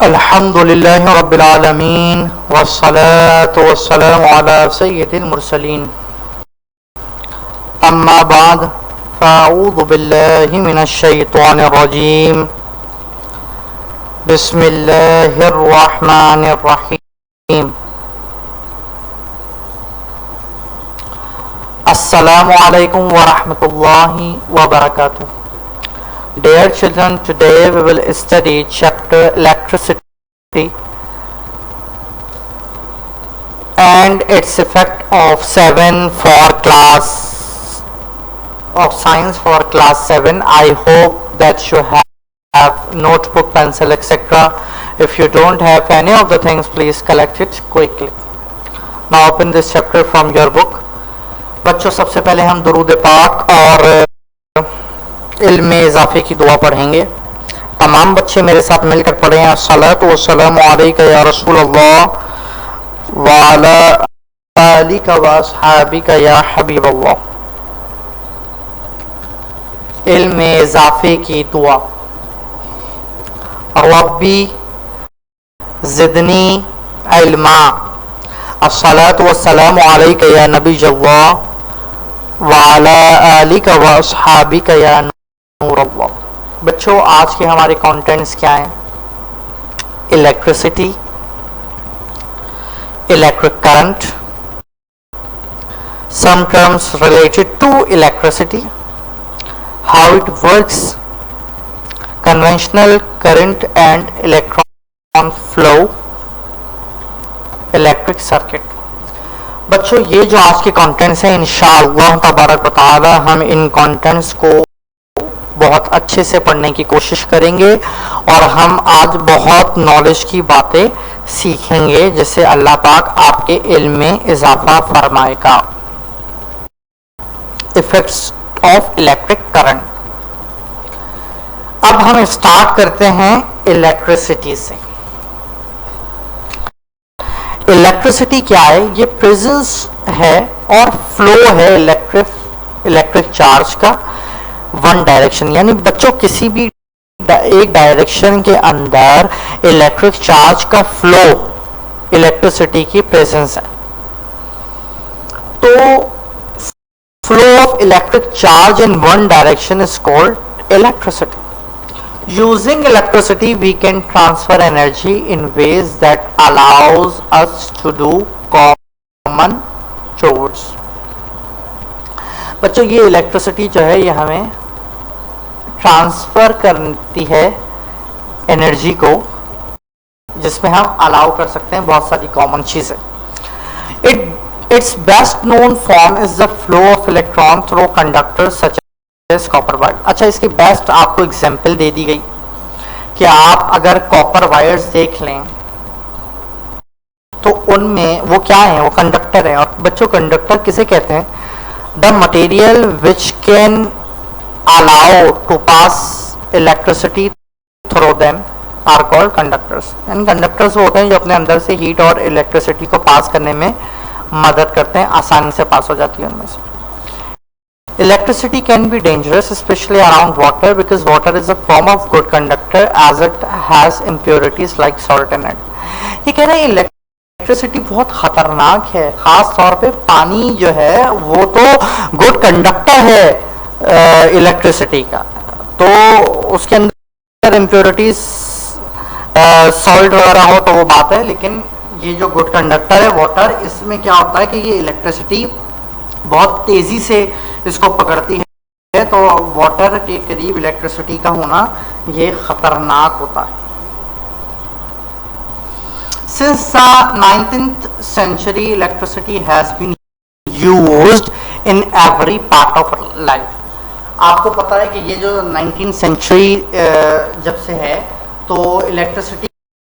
अल्हम्दुलिल्लाहि रब्बिल आलमीन वस्सलातु वस्सलामु अला सय्यिदिल मुरसलीन अम्मा बाद फ़अऊज़ु बिल्लाहि मिनश शैतानिर रजीम बिस्मिल्लाहिर रहमानिर रहीम अस्सलामु अलैकुम व रहमतुल्लाहि व बरकातुहू। Dear children, today we will study chapter electricity and its effect of 7 for class of science for class 7. I hope that you have notebook, pencil, etc. If you don't have any of the things, please collect it quickly. Now open this chapter from your book. बच्चों, सबसे पहले हम दुरूद पाक और इल्म इजाफे की दुआ पढ़ेंगे। तमाम बच्चे मेरे साथ मिलकर पढ़ें। अस्सलातु वस्सलामु अलैका या रसूल अल्लाह व अला आलिका व अस्हाबिका या हबीब अल्लाह। इल्म इजाफे की दुआ। रब्बी ज़िदनी इल्मा। अस्सलातु वस्सलामु अलैका या नबी अल्लाह व अला आलिका व अस्हाबिका या नूर अल्लाह। बच्चों, आज के हमारे कंटेंट्स क्या हैं? Electricity, electric current, some terms related to electricity, how it works, conventional current and electron flow, electric circuit. बच्चों, ये जो आज के कंटेंट्स हैं, इंशाअल्लाह तबारक व तआला हम इन कंटेंट्स को बहुत अच्छे से पढ़ने की कोशिश करेंगे और हम आज बहुत नॉलेज की बातें सीखेंगे जिससे अल्लाह पाक आपके इल्म में इजाफा फरमाएगा। Effects of electric current. अब हम स्टार्ट करते हैं इलेक्ट्रिसिटी से। इलेक्ट्रिसिटी क्या है? ये प्रेजेंस है और फ्लो है इलेक्ट्रिक चार्ज का वन डायरेक्शन। यानी बच्चों, किसी भी एक डायरेक्शन के अंदर इलेक्ट्रिक चार्ज का फ्लो इलेक्ट्रिसिटी की प्रेजेंस है। तो flow of electric charge in one direction is called electricity. Using electricity, we can transfer energy in ways that allows us to do common chores. बच्चों, ये electricity जो है ये हमें ट्रांसफर करती है एनर्जी को, जिसमें हम अलाउ कर सकते हैं बहुत सारी कॉमन चीजें। Its best known form is the flow of electron through conductors such copper wire. अच्छा, इसकी बेस्ट आपको एग्जांपल दे दी गई कि आप अगर कॉपर वायर्स देख लें तो उनमें वो क्या है? वो कंडक्टर है। और बच्चों, कंडक्टर किसे कहते हैं? The material which can allow to pass electricity through them are called conductors. यानी कंडक्टर्स वो होते हैं जो अपने अंदर से हीट और इलेक्ट्रिसिटी को पास करने में मदद करते हैं, आसानी से पास हो जाती है उनमें से। Electricity can be dangerous, especially around water, because water is a form of good conductor as it has impurities like salt in it. ये कह रहे हैं इलेक्ट्रिसिटी बहुत खतरनाक है, खास तौर पे पानी जो है वो तो गुड कंडक्टर है इलेक्ट्रिसिटी का। तो उसके अंदर इम्प्योरिटीज सॉल्ट वगैरह हो तो वो बात है, लेकिन ये जो गुड कंडक्टर है वाटर, इसमें क्या होता है कि ये इलेक्ट्रिसिटी बहुत तेजी से इसको पकड़ती है। तो वाटर के करीब इलेक्ट्रिसिटी का होना ये खतरनाक होता है। Since the 19th century, electricity has been used in every part of life. आपको पता है कि ये जो 19th century जब से है तो इलेक्ट्रिसिटी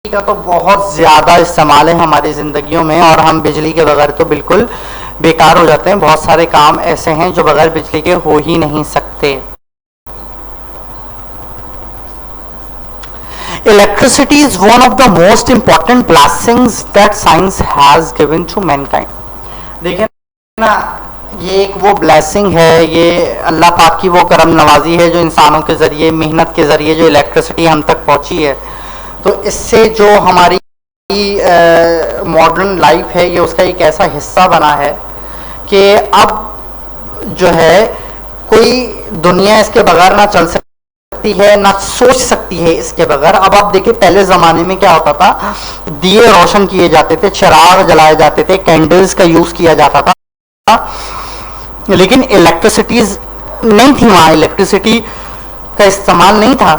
का तो बहुत ज़्यादा इस्तेमाल है हमारी ज़िंदगियों में, और हम बिजली के बगैर तो बिल्कुल बेकार हो जाते हैं। बहुत सारे काम ऐसे हैं जो बगैर बिजली के हो ही नहीं सकते। Electricity is one of the most important blessings that science has given to mankind. देखें ना, ये एक वो ब्लेसिंग है, ये अल्लाह पाक की वो करम नवाजी है जो इंसानों के ज़रिए, मेहनत के ज़रिए जो इलेक्ट्रिसिटी हम तक पहुंची है। तो इससे जो हमारी मॉडर्न लाइफ है ये उसका एक ऐसा हिस्सा बना है कि अब जो है कोई दुनिया इसके बगैर ना चल सकती है, ना सोच सकती है इसके बगैर। अब आप देखिए पहले ज़माने में क्या होता था, दिए रोशन किए जाते थे, चिराग जलाए जाते थे, कैंडल्स का यूज़ किया जाता था, लेकिन इलेक्ट्रिसिटी नहीं थी, वहाँ इलेक्ट्रिसिटी का इस्तेमाल नहीं था।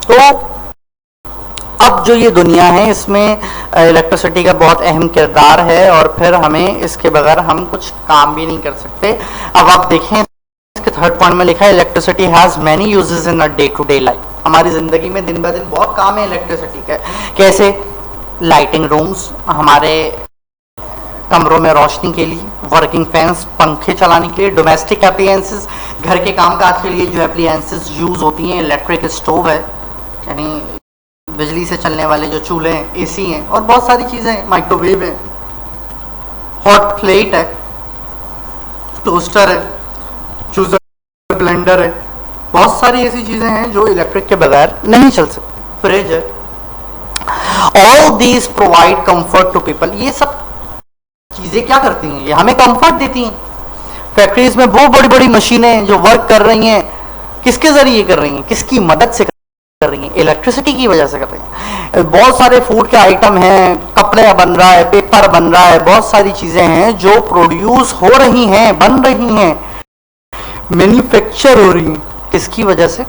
तो अब जो ये दुनिया है इसमें इलेक्ट्रिसिटी का बहुत अहम किरदार है और फिर हमें इसके बगैर हम कुछ काम भी नहीं कर सकते। अब आप देखें इसके थर्ड पॉइंट में लिखा है electricity has many uses in a day to day life. हमारी ज़िंदगी में दिन ब दिन बहुत काम है इलेक्ट्रिसिटी का। कैसे? लाइटिंग रूम्स, हमारे कमरों में रोशनी के लिए, वर्किंग फैंस, पंखे चलाने के लिए, डोमेस्टिक अप्लायंसेस, घर के कामकाज के लिए जो अप्लायंसेस यूज़ होती हैं, इलेक्ट्रिक स्टोव है यानी बिजली से चलने वाले जो चूल्हे हैं, एसी हैं, और बहुत सारी चीज़ें, माइक्रोवेव है, हॉट प्लेट है, टोस्टर है, जूसर ब्लेंडर है, बहुत सारी ऐसी चीज़ें हैं जो इलेक्ट्रिक के बगैर नहीं चल सकती। फ्रिज है। All these provide comfort to people. ये सब चीज़ें क्या करती हैं? ये हमें कंफर्ट देती हैं। फैक्ट्रीज में बहुत बड़ी बड़ी मशीनें जो वर्क कर रही हैं, किसके ज़रिए कर रही हैं? किसकी मदद से कर रही हैं? इलेक्ट्रिसिटी की वजह से कर रही हैं। बहुत सारे फूड के आइटम हैं, कपड़े बन रहा है, पेपर बन रहा है, बहुत सारी चीज़ें हैं जो प्रोड्यूस हो रही हैं, बन रही हैं, मैन्युफैक्चर हो रही हैं। किसकी वजह से?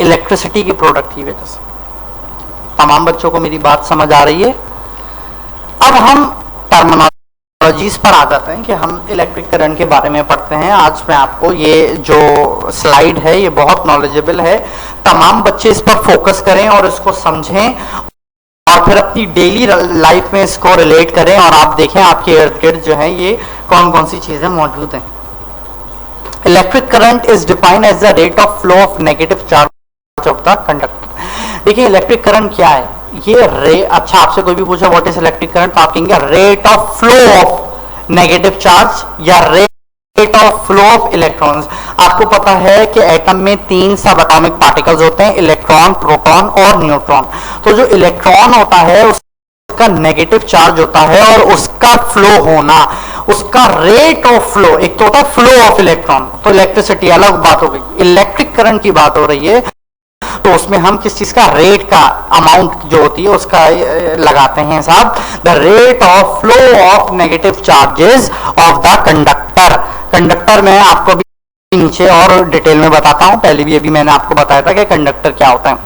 इलेक्ट्रिसिटी की प्रोडक्ट की वजह से। तमाम बच्चों को मेरी बात समझ आ रही है? अब हम टर्मिनोलॉजीज पर आ जाते हैं कि हम इलेक्ट्रिक करंट के बारे में पढ़ते हैं। आज मैं आपको ये जो स्लाइड है ये बहुत नॉलेजेबल है। तमाम बच्चे इस पर फोकस करें और इसको समझें और फिर अपनी डेली लाइफ में इसको रिलेट करें और आप देखें आपके इर्द गिर्द जो है ये कौन कौन सी चीज़ें मौजूद हैं। Electric current is defined as the rate of flow of negative charge of the conductor. देखिए इलेक्ट्रिक करंट क्या है? ये अच्छा आपसे कोई भी पूछा व्हाट इज इलेक्ट्रिक करंट तो आप कहेंगे rate of flow of negative charge या rate of flow of electrons. आपको पता है कि एटम में 3 सब एटॉमिक पार्टिकल्स होते हैं, इलेक्ट्रॉन, प्रोटॉन और न्यूट्रॉन। तो जो इलेक्ट्रॉन होता है उसका नेगेटिव चार्ज होता है और उसका फ्लो होना, उसका रेट ऑफ फ्लो, एक तो होता है फ्लो ऑफ इलेक्ट्रॉन, तो इलेक्ट्रिसिटी अलग बात हो गई। इलेक्ट्रिक करंट की बात हो रही है तो उसमें हम किस चीज का रेट का अमाउंट जो होती है उसका लगाते हैं साहब, the rate of flow of negative charges of the conductor. Conductor में आपको भी नीचे और डिटेल में बताता हूं, पहले भी अभी मैंने आपको बताया था कि कंडक्टर क्या होता है।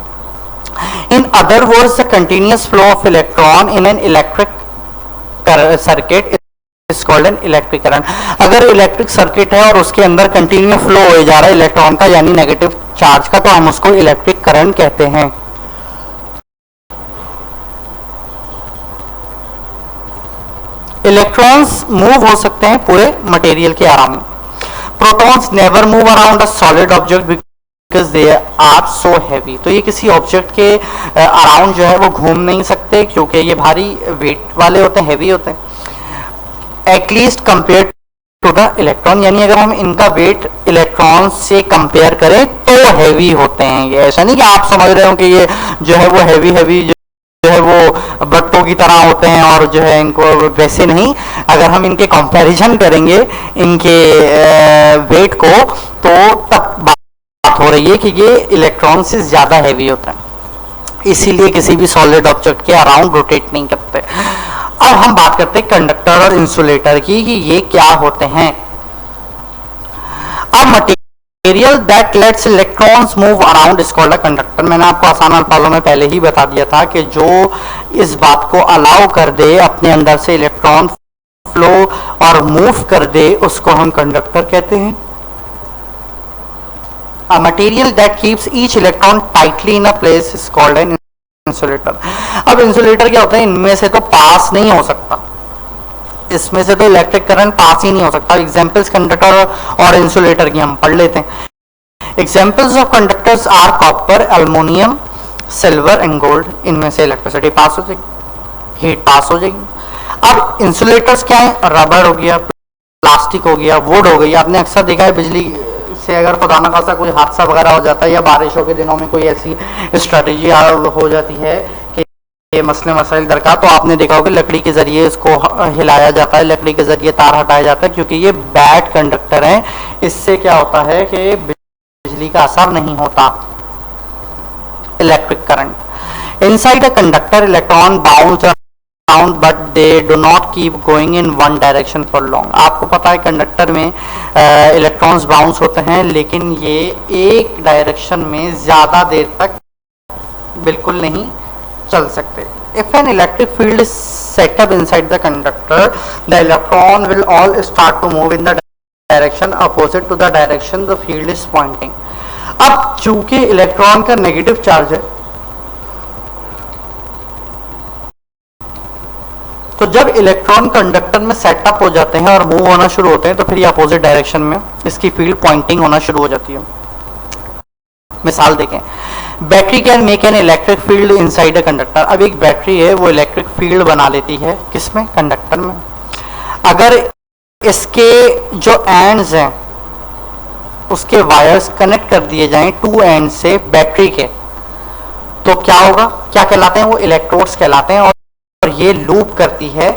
In other words the continuous flow of electron in an electric circuit is called an electric current. अगर इलेक्ट्रिक सर्किट है और उसके अंदर कंटिन्यू फ्लो हो जा रहा है इलेक्ट्रॉन का यानी नेगेटिव चार्ज का, तो हम उसको इलेक्ट्रिक करंट कहते हैं। इलेक्ट्रॉन्स मूव हो सकते हैं पूरे मटेरियल के around. Protons never move around a solid object because they are so heavy. तो ये किसी ऑब्जेक्ट के अराउंड जो है वो घूम नहीं सकते क्योंकि ये भारी वेट वाले होते हैं, हैवी होते हैं। At least compare to the electron, यानी अगर हम इनका वेट इलेक्ट्रॉन से कंपेयर करें तो हैवी होते हैं। ये ऐसा नहीं कि आप समझ रहे हो कि ये जो है वो हैवी जो है वो बट्टों की तरह होते हैं और जो है इनको वैसे नहीं। अगर हम इनके कंपैरिजन करेंगे इनके वेट को तो तब बात हो रही है कि ये इलेक्ट्रॉन से ज़्यादा हैवी होता है, इसीलिए किसी भी सॉलिड ऑब्जेक्ट के अराउंड रोटेट नहीं करते। अब हम बात करते हैं कंडक्टर और इंसुलेटर की कि ये क्या होते हैं। अब material that let's electrons move around is called a conductor. मैंने आपको आसान अल्फाजों में पहले ही बता दिया था कि जो इस बात को अलाउ कर दे अपने अंदर से इलेक्ट्रॉन फ्लो और मूव कर दे उसको हम कंडक्टर कहते हैं। A material that keeps each electron tightly in a place is called an insulator. अब इंसुलेटर क्या होता है? इनमें से तो पास नहीं हो सकता, इसमें से तो इलेक्ट्रिक करंट पास ही नहीं हो सकता। एग्जांपल्स कंडक्टर और इंसुलेटर की हम पढ़ लेते हैं। Examples of conductors are copper, aluminium, silver and gold. इनमें से इलेक्ट्रिसिटी पास हो जाएगी, हीट पास हो जाएगी। अब इंसुलेटर्स क्या है? रबर हो गया, प्लास्टिक हो गया, वुड हो गई। आपने अक्सर देखा है बिजली से अगर खुदा न खास्ता कोई हादसा वगैरह हो जाता है या बारिशों के दिनों में कोई ऐसी स्ट्रेटेजी हो जाती है कि ये मसले मसाइल दरकार, तो आपने देखा होगा लकड़ी के जरिए इसको हिलाया जाता है, लकड़ी के जरिए तार हटाया जाता है, क्योंकि ये बैड कंडक्टर हैं। इससे क्या होता है कि बिजली का असर नहीं होता। Electric current inside a conductor, electron bounce around but they do not keep going in one direction for long. आपको पता है कंडक्टर में इलेक्ट्रॉन्स बाउंस होते हैं, लेकिन ये एक डायरेक्शन में ज्यादा देर तक बिल्कुल नहीं चल सकते। If an electric field is set up inside the conductor, the electron will all start to move in the direction opposite to the direction the field is pointing. अब चूंकि इलेक्ट्रॉन का नेगेटिव चार्ज है, तो जब electron conductor में setup हो जाते हैं और मूव होना शुरू होते हैं, तो फिर ये अपोजिट डायरेक्शन में इसकी फील्ड पॉइंटिंग होना शुरू हो जाती है। मिसाल देखें, battery can make an electric field inside a conductor. अब एक बैटरी है वो इलेक्ट्रिक फील्ड बना लेती है, किसमें? कंडक्टर में। अगर इसके जो एंड्स हैं उसके वायर्स कनेक्ट कर दिए जाएं टू एंड से बैटरी के, तो क्या होगा? क्या कहलाते हैं वो? इलेक्ट्रोड्स कहलाते हैं। और ये लूप करती है,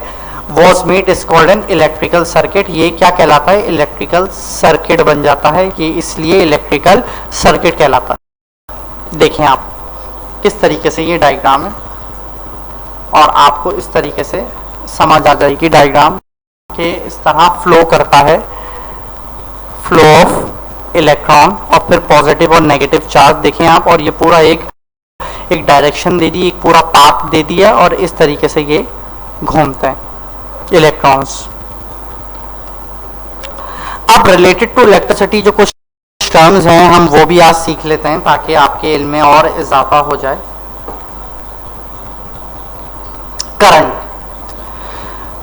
was made is called an electrical circuit. ये क्या कहलाता है? इलेक्ट्रिकल सर्किट बन जाता है, ये इसलिए इलेक्ट्रिकल सर्किट कहलाता है। देखें आप किस तरीके से ये डायग्राम है, और आपको इस तरीके से समझ आ जाएगी डायग्राम के इस तरह फ्लो करता है, फ्लो ऑफ इलेक्ट्रॉन और फिर पॉजिटिव और नेगेटिव चार्ज। देखें आप, और ये पूरा एक डायरेक्शन दे दी, एक पूरा पाथ दे दिया, और इस तरीके से ये घूमते हैं इलेक्ट्रॉन्स। अब रिलेटेड टू इलेक्ट्रिसिटी जो कुछ टर्म्स हैं हम वो भी आज सीख लेते हैं ताकि आपके इल्म में और इजाफा हो जाए। करंट,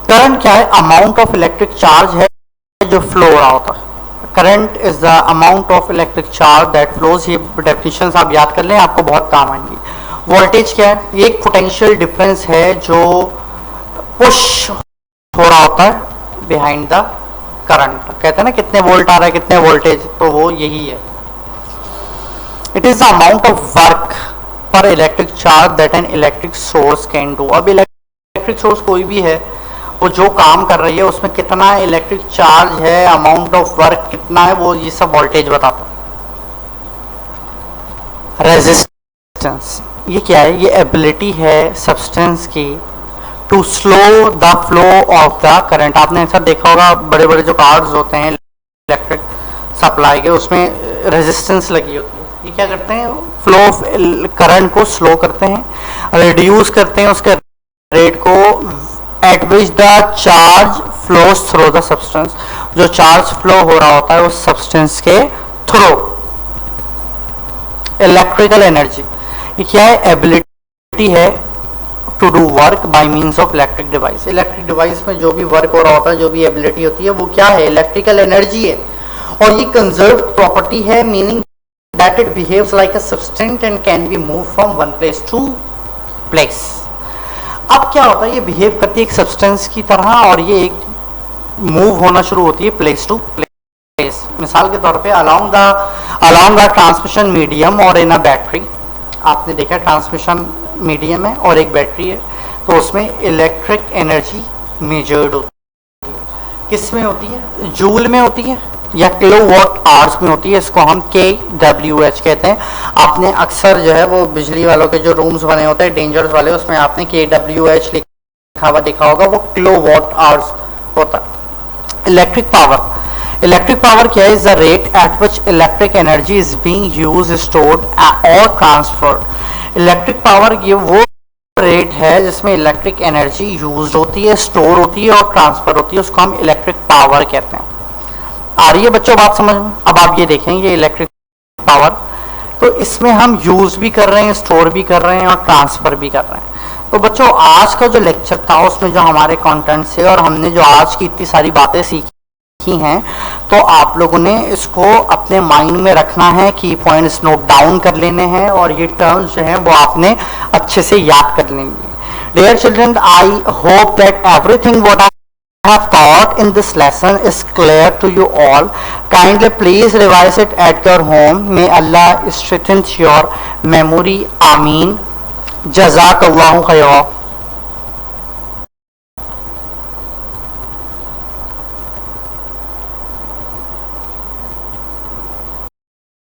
करंट क्या है? अमाउंट ऑफ इलेक्ट्रिक चार्ज है जो फ्लो हो रहा होता है। Current is the amount of electric charge that flows. ये डेफिनेशन आप याद कर लें, आपको बहुत काम आएंगी। वोल्टेज क्या है? ये एक पोटेंशियल डिफरेंस है जो पुश हो रहा होता है बिहाइंड द करंट। कहते हैं ना कितने वोल्ट आ रहा है, कितने वोल्टेज, तो वो यही है। It is the amount of work per electric charge that an electric source can do. अब इलेक्ट्रिक सोर्स कोई भी है, वो जो काम कर रही है उसमें कितना इलेक्ट्रिक चार्ज है, अमाउंट ऑफ वर्क कितना है, वो ये सब वोल्टेज बताता है। रेजिस्टेंस, ये क्या है? ये एबिलिटी है सब्सटेंस की to slow the flow of the current. आपने ऐसा देखा होगा बड़े बड़े जो कार्ड्स होते हैं इलेक्ट्रिक सप्लाई के, उसमें रेजिस्टेंस लगी होती है। ये क्या करते हैं? फ्लो ऑफ करंट को स्लो करते हैं, रिड्यूस करते हैं उसके रेट को, eight which the charge flows through the substance. जो चार्ज फ्लो हो रहा होता है उस सब्सटेंस के थ्रू। इलेक्ट्रिकल एनर्जी, ये क्या है? एबिलिटी है to do work by means of electric device. Electric device में जो भी वर्क हो रहा होता है, जो भी एबिलिटी होती है, वो क्या है? इलेक्ट्रिकल एनर्जी है। और ये कंजर्व प्रॉपर्टी है, meaning that it behaves like a substance and can be move from one place to place. अब क्या होता है? ये बिहेव करती है एक सब्सटेंस की तरह, और ये एक मूव होना शुरू होती है प्लेस टू प्लेस। मिसाल के तौर पे अलोंग द ट्रांसमिशन मीडियम और इन अ बैटरी। आपने देखा ट्रांसमिशन मीडियम है और एक बैटरी है, तो उसमें इलेक्ट्रिक एनर्जी मेजर्ड होती है। किस में होती है? जूल में होती है या किलोवाट आवर्स में होती है। इसको हम kWh कहते हैं। आपने अक्सर जो है वो बिजली वालों के जो रूम्स बने होते हैं डेंजर्स वाले, उसमें आपने kWh लिखा हुआ देखा होगा, वो किलोवाट आवर्स होता है। इलेक्ट्रिक पावर, इलेक्ट्रिक पावर क्या है? Is the rate at which electric energy is being used, stored और ट्रांसफर्ड। इलेक्ट्रिक पावर ये वो रेट है जिसमें इलेक्ट्रिक एनर्जी यूज होती है, स्टोर होती है और ट्रांसफर होती है, उसको हम इलेक्ट्रिक पावर कहते हैं। आ रही है बच्चों बात समझ में? अब आप ये देखेंगे इलेक्ट्रिक पावर, तो इसमें हम यूज भी कर रहे हैं, स्टोर भी कर रहे हैं और ट्रांसफर भी कर रहे हैं। तो बच्चों आज का जो लेक्चर था उसमें जो हमारे कंटेंट से और हमने जो आज की इतनी सारी बातें सीखी हैं, तो आप लोगों ने इसको अपने माइंड में रखना है, की पॉइंट्स नोट डाउन कर लेने हैं और ये टर्म्स जो हैं वो आपने अच्छे से याद कर लेंगे। Dear children, I hope that everything what have taught in this lesson is clear to you all. Kindly please revise it at your home. May Allah strengthen your memory. Ameen. Jazakallahu khairan.